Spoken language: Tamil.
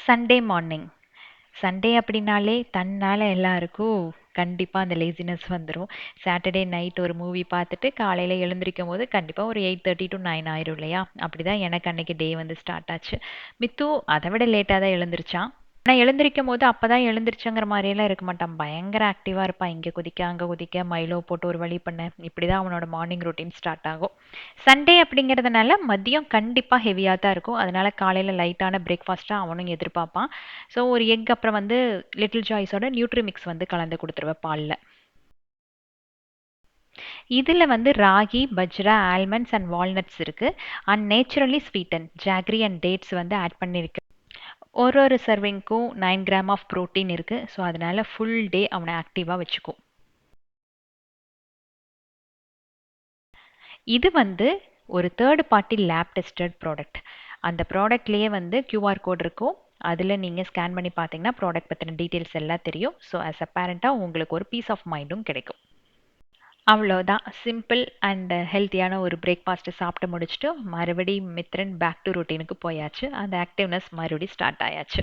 Sunday morning. சண்டே அப்படின்னாலே தன்னால எல்லாருக்கும் கண்டிப்பா அந்த லேசினஸ் வந்துரும். சாட்டர்டே நைட் ஒரு மூவி பார்த்துட்டு காலையில எழுந்திரிக்கும்போது கண்டிப்பா ஒரு 8:30 to 9 ஆயிரும் இல்லையா? அப்படிதான் எனக்கு அன்னைக்கு டே வந்து ஸ்டார்ட் ஆச்சு. மித்து அதை விட லேட்டா தான் எழுந்திரிச்சான். ஆனா எழுந்திரிக்கும்போது அப்பதான் எழுந்திரிச்சேங்கிற மாதிரியெல்லாம் இருக்க மாட்டான். பயங்கர ஆக்டிவா இருப்பான். இங்க குதிக்க, அங்க குதிக்க, மைலோ போட்டு ஒரு வழி பண்ண. இப்படிதான் அவனோட மார்னிங் ரொட்டீன் ஸ்டார்ட் ஆகும். சண்டே அப்படிங்கிறதுனால மதியம் கண்டிப்பா ஹெவியா தான் இருக்கும். அதனால காலையில லைட்டான பிரேக்ஃபாஸ்ட்டா அவனும் எதிர்பார்ப்பான். ஸோ ஒரு எக் அப்புறம் வந்து லிட்டில் ஜாய்ஸோட நியூட்ரி மிக்ஸ் வந்து கலந்து கொடுத்துருவேன் பால்ல. இதுல வந்து ragi, bajra, almonds and walnuts இருக்கு. And naturally sweeten jaggery and dads வந்து ஆட் பண்ணிருக்கு. ஒரு ஒரு சர்விங்க்கும் 9 கிராம் ஆஃப் புரோட்டீன் இருக்கு. ஸோ அதனால ஃபுல் டே அவனை ஆக்டிவா வச்சுக்கும். இது வந்து ஒரு third party lab tested product. அந்த ப்ராடக்ட்லேயே வந்து கியூஆர் கோட் இருக்கும். அதில் நீங்கள் ஸ்கேன் பண்ணி பார்த்தீங்கன்னா ப்ராடக்ட் பற்றின டீட்டெயில்ஸ் எல்லாம் தெரியும். ஸோ ஆஸ் அ பேரண்ட்டாக உங்களுக்கு ஒரு பீஸ் ஆஃப் மைண்டும் கிடைக்கும். அவ்வளோதான், சிம்பிள் அண்ட் ஹெல்த்தியான ஒரு பிரேக்ஃபாஸ்ட்டு சாப்பிட்டு முடிச்சுட்டு மறுபடியும் மித்ரன் பேக் டு ரொட்டீனுக்கு போயாச்சு. அந்த ஆக்டிவ்னஸ் மறுபடியும் ஸ்டார்ட் ஆயாச்சு.